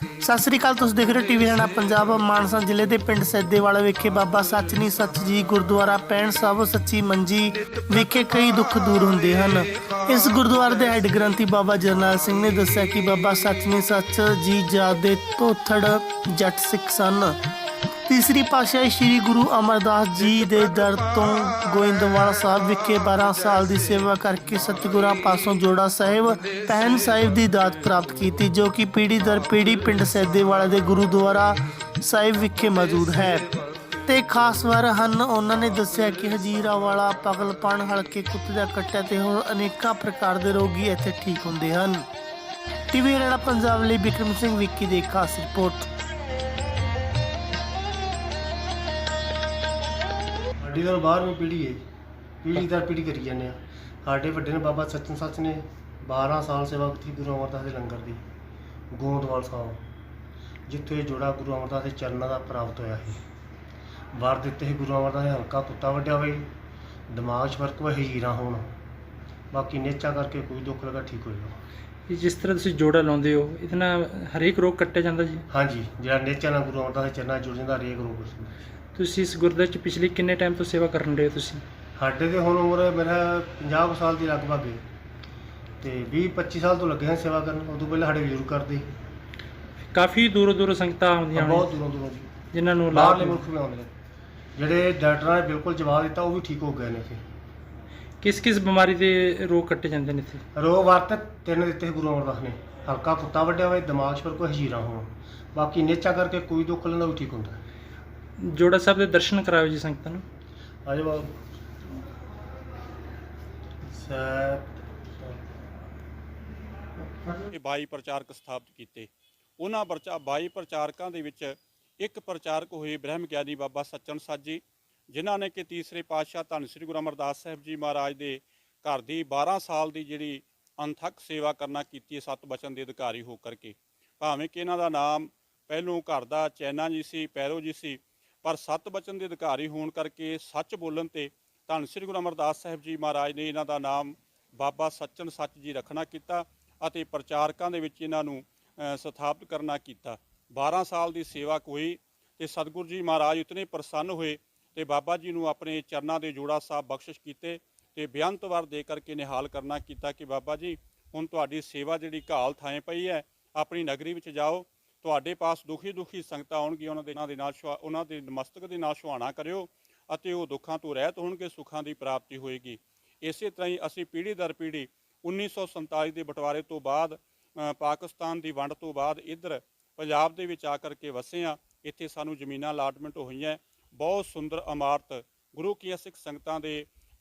सत श्री अकाल। तुसीं देख रहे हो टीवी हरियाणा पंजाब। मानसा जिले के पिंड सैदेवाला विखे बाबा सच नहीं सच जी गुरुद्वारा पैण साहब सच्ची मंजी विखे कई दुख दूर होंदे हन। इस गुरुद्वारे के हैड ग्रंथी बाबा जरनैल सिंह ने दस्सिया कि बाबा सच नहीं सच जी जादे धोथड़ जट सिख सन। तीसरी पातशाही श्री गुरु अमरदास जी के दर तो गोइंदवाल साहब विखे 12 साल की सेवा करके सतगुरां पासों जोड़ा साहिब पैन साहिब की दात प्राप्त की, जो कि पीढ़ी दर पीढ़ी पिंड सैदेवाला के गुरुद्वारा साहिब विखे मौजूद है। ते खास वार ਹਨ। ਉਹਨਾਂ ਨੇ ਦੱਸਿਆ ਕਿ ਹਜੀਰਾ ਵਾਲਾ ਪਗਲਪਣ ਹਲਕੇ ਕੁੱਤੇ ਦਾ ਕੱਟਿਆ ਤੇ ਹੋਰ ਅਨੇਕਾਂ ਪ੍ਰਕਾਰ ਦੇ ਰੋਗੀ ਇੱਥੇ ਠੀਕ ਹੁੰਦੇ ਹਨ। ਟੀਵੀ ਹਰਿਆਣਾ ਪੰਜਾਬ ਲਈ ਬਿਕਰਮ ਸਿੰਘ ਵਿੱਕੀ ਦੀ ਖਾਸ ਰਿਪੋਰਟ। साड़ी तो 12वीं पीढ़ी है, पीढ़ी दर पीढ़ी करी जाने। साढ़े वड्डे ने बाबा सचन सच ने 12 साल सेवा की गुरु अमरदास के लंगर की गोंदवाल साहब, जिथे जोड़ा गुरु अमरदास के चरणों का प्राप्त होया है। वार दिते ही गुरु अमरदास ने हल्का कुत्ता वड्या होए, दिमाग 'ਚ फर्क होए, हीरा होण, बाकी नेचा करके कोई दुख लगा ठीक हो जाओ। जिस तरह तुसीं जोड़ा लाउंदे हो इहदे नाल हरेक रोग कट्टिया जांदा जी? हाँ जी, जिहड़ा नेचा नाल गुरु अमरदास के चरणों 'ਚ जुड़ जांदा हरेक रोग कुछ। तुसीं इस गुरुद्वारे 'ਚ पिछले किन्ने टाइम तो सेवा करन रहे हो तुसीं? ਸਾਡੇ ਤੇ ਹੁਣ ਉਮਰ ਮੇਰਾ 50 ਸਾਲ ਦੀ ਲਗਭਗ ਹੈ ਤੇ 20-25 ਸਾਲ ਤੋਂ ਲੱਗੇ ਹਾਂ ਸੇਵਾ ਕਰਨ। ਉਦੋਂ ਪਹਿਲਾਂ ਸਾਡੇ ਬਜ਼ੁਰਗ ਕਰਦੇ ਸੀ। ਕਾਫੀ ਦੂਰੋਂ ਦੂਰੋਂ ਸੰਗਤਾਂ ਆਉਂਦੀਆਂ ਬਹੁਤ ਹੋਣੀਆਂ ਦੂਰੋਂ ਜੀ, ਜਿਨ੍ਹਾਂ ਨੂੰ ਬਾਹਰਲੇ ਲਾਭ ਮੁਲਕ ਵੀ ਆਉਂਦੇ ਨੇ। ਜਿਹੜੇ ਡਾਕਟਰਾਂ ਨੇ ਬਿਲਕੁਲ ਜਵਾਬ ਦਿੱਤਾ ਉਹ ਵੀ ਠੀਕ ਹੋ ਗਏ ਨੇ ਇੱਥੇ। ਕਿਸ ਕਿਸ ਬਿਮਾਰੀ ਦੇ ਰੋਗ ਕੱਟੇ ਜਾਂਦੇ ਨੇ ਇੱਥੇ? ਰੋਗ ਵਾਰਤ 3 ਦਿੱਤੇ ਸੀ ਗੁਰੂ ਅਮਰਦਾਸ ਨੇ। ਹਲਕਾ ਕੁੱਤਾ ਵੱਢਿਆ ਹੋਵੇ, ਦਿਮਾਗ 'ਚ ਪਰ ਕੋਈ ਹਜੀਰਾ ਹੋਣ, ਬਾਕੀ ਨੇਚਾ ਕਰਕੇ ਕੋਈ ਦੁੱਖ ਲੈਂਦਾ ਉਹ ਠੀਕ ਹੁੰਦਾ। ਜੋੜਾ ਸਾਹਿਬ ਦੇ ਦਰਸ਼ਨ ਕਰਾਓ ਜੀ ਸੰਗਤਾਂ ਨੂੰ। ਆਜੋ ਬਾਬਾ ਸਤ ਇਹ 22 ਪ੍ਰਚਾਰਕ ਸਥਾਪਿਤ ਕੀਤੇ। ਉਹਨਾਂ 22 ਪ੍ਰਚਾਰਕਾਂ ਦੇ ਵਿੱਚ ਇੱਕ ਪ੍ਰਚਾਰਕ ਹੋਏ ਬ੍ਰਹਮ ਗਿਆਨੀ ਬਾਬਾ ਸੱਚਨ ਸੱਚ ਜੀ, ਜਿਨ੍ਹਾਂ ਨੇ ਕਿ ਤੀਸਰੇ ਪਾਤਸ਼ਾਹ ਧੰਨ ਸ੍ਰੀ ਗੁਰੂ ਅਮਰਦਾਸ ਸਾਹਿਬ ਜੀ ਮਹਾਰਾਜ ਦੇ ਘਰ ਦੀ 12 ਸਾਲ ਦੀ ਜਿਹੜੀ ਅਣਥੱਕ ਸੇਵਾ ਕਰਨਾ ਕੀਤੀ ਹੈ, 7 ਬਚਨ ਦੇ ਅਧਿਕਾਰੀ ਹੋ ਕਰਕੇ। ਭਾਵੇਂ ਕਿ ਇਹਨਾਂ ਦਾ ਨਾਮ ਪਹਿਲੋਂ ਘਰ ਦਾ ਚੈਨਾ ਜੀ ਸੀ, ਪੈਰੋ ਜੀ ਸੀ, ਪਰ 7 ਬਚਨ ਦੇ ਅਧਿਕਾਰੀ ਹੋਣ ਕਰਕੇ ਸੱਚ ਬੋਲਣ ਤੇ ਧੰਨ ਸ੍ਰੀ ਗੁਰੂ ਅਮਰਦਾਸ ਸਾਹਿਬ ਜੀ ਮਹਾਰਾਜ ਨੇ ਇਹਨਾਂ ਦਾ ਨਾਮ ਬਾਬਾ ਸੱਚਨ ਸੱਚ ਜੀ ਰੱਖਣਾ ਕੀਤਾ ਅਤੇ ਪ੍ਰਚਾਰਕਾਂ ਦੇ ਵਿੱਚ ਇਹਨਾਂ ਨੂੰ ਸਥਾਪਿਤ ਕਰਨਾ ਕੀਤਾ। 12 ਸਾਲ ਦੀ ਸੇਵਾ ਹੋਈ ਤੇ ਸਤਿਗੁਰੂ ਜੀ ਮਹਾਰਾਜ ਇਤਨੇ ਪ੍ਰਸੰਨ ਹੋਏ ਤੇ ਬਾਬਾ ਜੀ ਨੂੰ ਆਪਣੇ ਚਰਨਾਂ ਦੇ ਜੋੜਾ ਸਾਹਿਬ ਬਖਸ਼ਿਸ਼ ਕੀਤੇ ਤੇ ਬੇਅੰਤ ਵਰ ਦੇ ਕਰਕੇ ਨਿਹਾਲ ਕਰਨਾ ਕੀਤਾ ਕਿ ਬਾਬਾ ਜੀ ਹੁਣ ਤੁਹਾਡੀ ਸੇਵਾ ਜਿਹੜੀ ਘਾਲ ਥਾਂ ਪਈ ਹੈ, ਆਪਣੀ ਨਗਰੀ ਵਿੱਚ ਜਾਓ, ਤੁਹਾਡੇ ਪਾਸ ਦੁਖੀ ਸੰਗਤਾਂ ਆਉਣਗੀਆਂ, ਉਹਨਾਂ ਦੇ ਮਸਤਕ ਦੇ ਨਾਲ ਸੁਹਾਣਾ ਕਰਿਓ ਅਤੇ ਉਹ ਦੁੱਖਾਂ ਤੋਂ ਰਹਿਤ ਹੋਣਗੇ, ਸੁੱਖਾਂ ਦੀ ਪ੍ਰਾਪਤੀ ਹੋਏਗੀ। ਇਸੇ ਤਰ੍ਹਾਂ ਹੀ ਅਸੀਂ ਪੀੜ੍ਹੀ ਦਰ ਪੀੜ੍ਹੀ 1947 ਦੇ ਬਟਵਾਰੇ ਤੋਂ ਬਾਅਦ, ਪਾਕਿਸਤਾਨ ਦੀ ਵੰਡ ਤੋਂ ਬਾਅਦ ਇੱਧਰ ਪੰਜਾਬ ਦੇ ਵਿੱਚ ਆ ਕਰਕੇ ਵਸੇ ਹਾਂ। ਇੱਥੇ ਸਾਨੂੰ ਜ਼ਮੀਨਾਂ ਅਲਾਟਮੈਂਟ ਹੋਈਆਂ। ਬਹੁਤ ਸੁੰਦਰ ਇਮਾਰਤ ਗੁਰੂ ਕੀਆਂ ਸਿੱਖ ਸੰਗਤਾਂ ਦੇ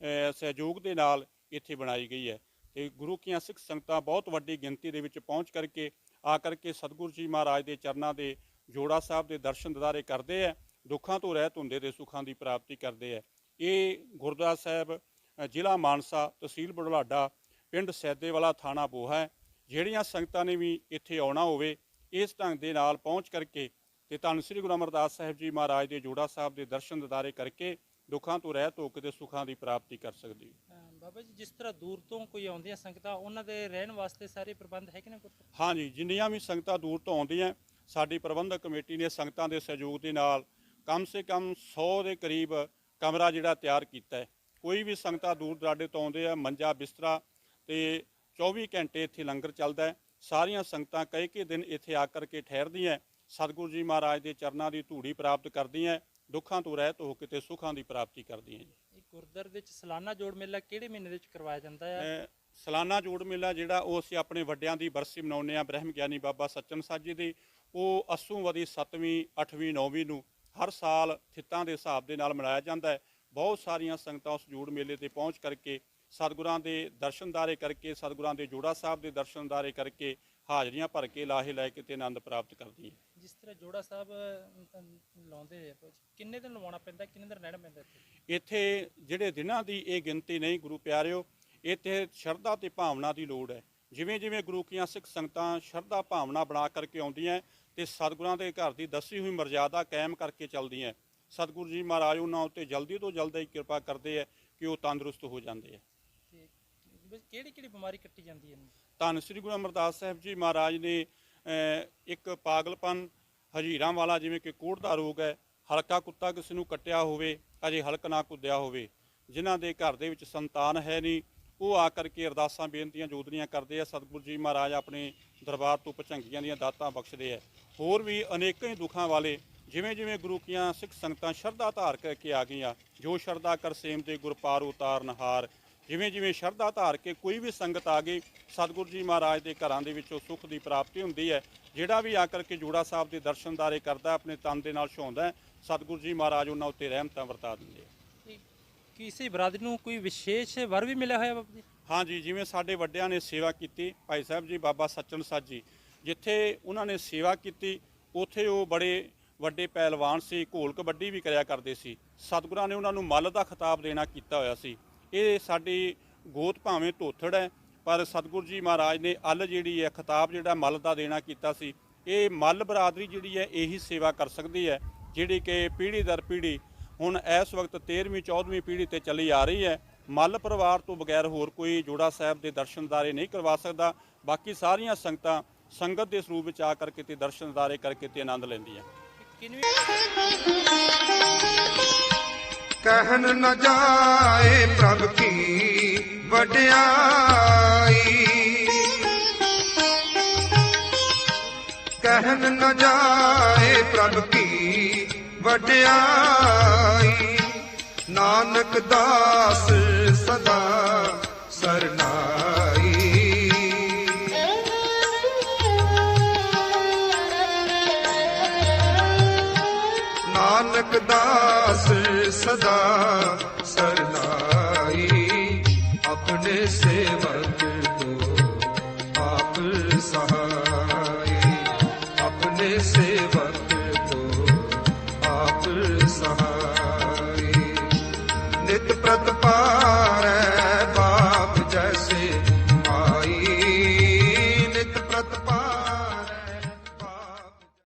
ਸਹਿਯੋਗ ਦੇ ਨਾਲ ਇੱਥੇ ਬਣਾਈ ਗਈ ਹੈ ਅਤੇ ਗੁਰੂ ਕੀਆਂ ਸਿੱਖ ਸੰਗਤਾਂ ਬਹੁਤ ਵੱਡੀ ਗਿਣਤੀ ਦੇ ਵਿੱਚ ਪਹੁੰਚ ਕਰਕੇ ਆ ਕਰਕੇ ਸਤਿਗੁਰੂ ਜੀ ਮਹਾਰਾਜ ਦੇ ਚਰਨਾਂ ਦੇ ਜੋੜਾ ਸਾਹਿਬ ਦੇ ਦਰਸ਼ਨ ਦਿਦਾਰੇ ਕਰਦੇ ਹੈ, ਦੁੱਖਾਂ ਤੋਂ ਰਹਿਤ ਹੁੰਦੇ ਤੇ ਸੁੱਖਾਂ ਦੀ ਪ੍ਰਾਪਤੀ ਕਰਦੇ ਹੈ। ਇਹ ਗੁਰਦੁਆਰਾ ਸਾਹਿਬ ਜ਼ਿਲ੍ਹਾ ਮਾਨਸਾ, ਤਹਿਸੀਲ ਬੁਢਲਾਡਾ, ਪਿੰਡ ਸੈਦੇਵਾਲਾ, ਥਾਣਾ ਬੋਹਾ ਹੈ। ਜਿਹੜੀਆਂ ਸੰਗਤਾਂ ਨੇ ਵੀ ਇੱਥੇ ਆਉਣਾ ਹੋਵੇ ਇਸ ਢੰਗ ਦੇ ਨਾਲ ਪਹੁੰਚ ਕਰਕੇ ਤੇ ਧੰਨ ਸ੍ਰੀ ਗੁਰੂ ਅਮਰਦਾਸ ਸਾਹਿਬ ਜੀ ਮਹਾਰਾਜ ਦੇ ਜੋੜਾ ਸਾਹਿਬ ਦੇ ਦਰਸ਼ਨ ਦਿਦਾਰੇ ਕਰਕੇ ਦੁੱਖਾਂ ਤੋਂ ਰਹਿਤ ਹੋ ਕੇ ਤੇ ਸੁੱਖਾਂ ਦੀ ਪ੍ਰਾਪਤੀ ਕਰ ਸਕਦੀ ਹੈ। ਬਾਬਾ ਜੀ, ਜਿਸ ਤਰ੍ਹਾਂ ਦੂਰ ਤੋਂ ਕੋਈ ਆਉਂਦੀਆਂ ਸੰਗਤਾਂ, ਉਹਨਾਂ ਦੇ ਰਹਿਣ ਵਾਸਤੇ ਸਾਰੇ ਪ੍ਰਬੰਧ ਹੈਗੇ ਨੇ? ਹਾਂਜੀ, ਜਿੰਨੀਆਂ ਵੀ ਸੰਗਤਾਂ ਦੂਰ ਤੋਂ ਆਉਂਦੀਆਂ, ਸਾਡੀ ਪ੍ਰਬੰਧਕ ਕਮੇਟੀ ਨੇ ਸੰਗਤਾਂ ਦੇ ਸਹਿਯੋਗ ਦੇ ਨਾਲ ਕਮ ਸੇ ਕਮ 100 ਦੇ ਕਰੀਬ ਕਮਰਾ ਜਿਹੜਾ ਤਿਆਰ ਕੀਤਾ ਹੈ। ਕੋਈ ਵੀ ਸੰਗਤਾਂ ਦੂਰ ਦਰਾਡੇ ਤੋਂ ਆਉਂਦੇ ਆ, ਮੰਜਾ ਬਿਸਤਰਾ ਤੇ 24 ਘੰਟੇ ਇੱਥੇ ਲੰਗਰ ਚੱਲਦਾ ਹੈ। ਸਾਰੀਆਂ ਸੰਗਤਾਂ ਕਈ ਦਿਨ ਇੱਥੇ ਆ ਕਰਕੇ ਠਹਿਰਦੀਆਂ, ਸਤਿਗੁਰੂ ਜੀ ਮਹਾਰਾਜ ਦੇ ਚਰਨਾਂ ਦੀ ਧੂੜੀ ਪ੍ਰਾਪਤ ਕਰਦੀਆਂ, ਦੁੱਖਾਂ ਤੋਂ ਰਹਿਤ ਹੋ ਕੇ ਤੇ ਸੁੱਖਾਂ ਦੀ ਪ੍ਰਾਪਤੀ ਕਰਦੀਆਂ ਜੀ। ਇਹ ਗੁਰਦੁਆਰੇ ਵਿੱਚ ਸਾਲਾਨਾ ਜੋੜ ਮੇਲਾ ਕਿਹੜੇ ਮਹੀਨੇ ਦੇ ਵਿੱਚ ਕਰਵਾਇਆ ਜਾਂਦਾ ਹੈ? ਸਾਲਾਨਾ ਜੋੜ ਮੇਲਾ ਜਿਹੜਾ ਉਹ ਅਸੀਂ ਆਪਣੇ ਵੱਡਿਆਂ ਦੀ ਬਰਸੀ ਮਨਾਉਂਦੇ ਹਾਂ, ਬ੍ਰਹਮ ਗਿਆਨੀ ਬਾਬਾ ਸੱਚਨ ਸੱਚ ਜੀ ਦੀ। ਉਹ ਅੱਸੂਵਦੀ 7ਵੀਂ 8ਵੀਂ 9ਵੀਂ ਨੂੰ ਹਰ ਸਾਲ ਥਿੱਤਾਂ ਦੇ ਹਿਸਾਬ ਦੇ ਨਾਲ ਮਨਾਇਆ ਜਾਂਦਾ ਹੈ। ਬਹੁਤ ਸਾਰੀਆਂ ਸੰਗਤਾਂ ਉਸ ਜੋੜ ਮੇਲੇ ਤੇ ਪਹੁੰਚ ਕਰਕੇ ਸਤਿਗੁਰਾਂ ਦੇ ਦਰਸ਼ਨਦਾਰੇ ਕਰਕੇ, ਸਤਿਗੁਰਾਂ ਦੇ ਜੋੜਾ ਸਾਹਿਬ ਦੇ ਦਰਸ਼ਨਦਾਰੇ ਕਰਕੇ ਹਾਜ਼ਰੀਆਂ ਭਰ ਕੇ ਲਾਹੇ ਲੈ ਕੇ ਤੇ ਆਨੰਦ ਪ੍ਰਾਪਤ ਕਰਦੀ ਹੈ। ਜਿਸ ਤਰ੍ਹਾਂ ਜੋੜਾ ਸਾਹਿਬ ਲਾਉਂਦੇ ਆ, ਕਿੰਨੇ ਦਿਨ ਲਵਾਉਣਾ ਪੈਂਦਾ, ਕਿੰਨੇ ਦਿਨ ਰਹਿਣਾ ਪੈਂਦਾ ਇੱਥੇ? ਜਿਹੜੇ ਦਿਨਾਂ ਦੀ ਇਹ ਗਿਣਤੀ ਨਹੀਂ ਗੁਰੂ ਪਿਆਰਿਓ, ਇੱਥੇ ਸ਼ਰਧਾ ਤੇ ਭਾਵਨਾ ਦੀ ਲੋੜ ਹੈ। ਜਿਵੇਂ ਜਿਵੇਂ ਗੁਰੂ ਕੀਆਂ ਸਿੱਖ ਸੰਗਤਾਂ ਸ਼ਰਧਾ ਭਾਵਨਾ ਬਣਾ ਕਰਕੇ ਆਉਂਦੀਆਂ ਤੇ ਸਤਿਗੁਰਾਂ ਦੇ ਘਰ ਦੀ ਦੱਸੀ ਹੋਈ ਮਰਜ਼ਾਦਾ ਕਾਇਮ ਕਰਕੇ ਚੱਲਦੀਆਂ, ਸਤਿਗੁਰੂ ਜੀ ਮਹਾਰਾਜ ਉਹਨਾਂ ਉੱਤੇ ਜਲਦੀ ਤੋਂ ਜਲਦੀ ਕਿਰਪਾ ਕਰਦੇ ਹੈ ਕਿ ਉਹ ਤੰਦਰੁਸਤ ਹੋ ਜਾਂਦੇ ਹੈ। ਕਿਹੜੀ ਬਿਮਾਰੀ ਕੱਟੀ ਜਾਂਦੀ ਹੈ? ਧੰਨ ਸ੍ਰੀ ਗੁਰੂ ਅਮਰਦਾਸ ਸਾਹਿਬ ਜੀ ਮਹਾਰਾਜ ਨੇ ਇੱਕ ਪਾਗਲਪਨ ਹਜੀਰਾਂ ਵਾਲਾ, ਜਿਵੇਂ ਕਿ ਕੋਹੜ ਦਾ ਰੋਗ ਹੈ, ਹਲਕਾ ਕੁੱਤਾ ਕਿਸੇ ਨੂੰ ਕੱਟਿਆ ਹੋਵੇ, ਅਜੇ ਹਲਕ ਨਾ ਕੁੱਦਿਆ ਹੋਵੇ, ਜਿਨ੍ਹਾਂ ਦੇ ਘਰ ਦੇ ਵਿੱਚ ਸੰਤਾਨ ਹੈ ਨਹੀਂ, ਉਹ ਆ ਕਰਕੇ ਅਰਦਾਸਾਂ ਬੇਨਤੀਆਂ ਜੋਦਰੀਆਂ ਕਰਦੇ ਆ। ਸਤਿਗੁਰੂ ਜੀ ਮਹਾਰਾਜ ਆਪਣੇ ਦਰਬਾਰ ਤੋਂ ਭੁਚੰਗੀਆਂ ਦੀਆਂ ਦਾਤਾਂ ਬਖਸ਼ਦੇ ਆ। ਹੋਰ ਵੀ ਅਨੇਕਾਂ ਹੀ ਦੁੱਖਾਂ ਵਾਲੇ, ਜਿਵੇਂ ਜਿਵੇਂ ਗੁਰੂ ਕੀਆਂ ਸਿੱਖ ਸੰਗਤਾਂ ਸ਼ਰਧਾ ਧਾਰ ਕਰਕੇ ਆ ਗਈਆਂ, ਜੋ ਸ਼ਰਧਾ ਕਰ ਸੇਮ ਦੇ ਗੁਰ ਪਾਰ ਉਤਾਰਨਹਾਰ, ਜਿਵੇਂ ਜਿਵੇਂ ਸ਼ਰਧਾ ਧਾਰ ਕੇ ਕੋਈ ਵੀ ਸੰਗਤ ਆ ਗਈ, ਸਤਿਗੁਰੂ ਜੀ ਮਹਾਰਾਜ ਦੇ ਘਰਾਂ ਦੇ ਵਿੱਚੋਂ ਸੁੱਖ ਦੀ ਪ੍ਰਾਪਤੀ ਹੁੰਦੀ ਹੈ। ਜਿਹੜਾ ਵੀ ਆ ਕਰਕੇ ਜੋੜਾ ਸਾਹਿਬ ਦੇ ਦਰਸ਼ਨਦਾਰੇ ਕਰਦਾ, ਆਪਣੇ ਤਨ ਦੇ ਨਾਲ ਛਾਉਂਦਾ, ਸਤਿਗੁਰੂ ਜੀ ਮਹਾਰਾਜ ਉਹਨਾਂ ਉੱਤੇ ਰਹਿਮਤਾਂ ਵਰਤਾ ਦਿੰਦੇ ਆ। ਕਿਸੇ ਬਰਾਦਰੀ ਨੂੰ ਕੋਈ ਵਿਸ਼ੇਸ਼ ਵਰ ਵੀ ਮਿਲਿਆ ਹੋਇਆ ਬਾਬਾ ਜੀ? ਹਾਂਜੀ, ਜਿਵੇਂ ਸਾਡੇ ਵੱਡਿਆਂ ਨੇ ਸੇਵਾ ਕੀਤੀ, ਭਾਈ ਸਾਹਿਬ ਜੀ ਬਾਬਾ ਸੱਚਨ ਸੱਚ ਜੀ, ਜਿੱਥੇ ਉਹਨਾਂ ਨੇ ਸੇਵਾ ਕੀਤੀ ਉੱਥੇ ਉਹ ਬੜੇ ਵੱਡੇ ਪਹਿਲਵਾਨ ਸੀ, ਘੋਲ ਕਬੱਡੀ ਵੀ ਕਰਿਆ ਕਰਦੇ ਸੀ। ਸਤਿਗੁਰਾਂ ਨੇ ਉਹਨਾਂ ਨੂੰ ਮੱਲ ਦਾ ਖਿਤਾਬ ਦੇਣਾ ਕੀਤਾ ਹੋਇਆ ਸੀ। ਇਹ ਸਾਡੀ ਗੋਤ ਭਾਵੇਂ ਧੋਥੜ ਹੈ, ਪਰ ਸਤਿਗੁਰੂ ਜੀ ਮਹਾਰਾਜ ਨੇ ਅੱਲ ਜਿਹੜੀ ਹੈ ਖਿਤਾਬ ਜਿਹੜਾ ਮੱਲ ਦਾ ਦੇਣਾ ਕੀਤਾ ਸੀ। ਇਹ ਮੱਲ ਬਰਾਦਰੀ ਜਿਹੜੀ ਹੈ ਇਹੀ ਸੇਵਾ ਕਰ ਸਕਦੀ ਹੈ, ਜਿਹੜੀ ਕਿ ਪੀੜ੍ਹੀ ਦਰ ਪੀੜ੍ਹੀ ਹੁਣ ਇਸ ਵਕਤ 13ਵੀਂ 14ਵੀਂ ਪੀੜ੍ਹੀ ਤੇ ਚੱਲੀ ਆ ਰਹੀ ਹੈ। ਮੱਲ ਪਰਿਵਾਰ ਤੋਂ ਬਗੈਰ ਹੋਰ ਕੋਈ ਜੋੜਾ ਸਾਹਿਬ ਦੇ ਦਰਸ਼ਨਦਾਰੇ ਨਹੀਂ ਕਰਵਾ ਸਕਦਾ। ਬਾਕੀ ਸਾਰੀਆਂ ਸੰਗਤਾਂ ਸੰਗਤ ਦੇ ਸਰੂਪ ਵਿੱਚ ਆ ਕਰਕੇ ਤੇ ਦਰਸ਼ਨਦਾਰੇ ਕਰਕੇ ਤੇ ਆਨੰਦ ਲੈਂਦੀਆਂ। कहन न जाए प्रभ की वड्याई, कहन न जाए प्रभ की वड्याई, नानक दास सदा सरनाई। नानक दास सदा सरनाई, अपने सेवक को आप सहाय, अपने सेवक को आप सहाय। नित प्रतपा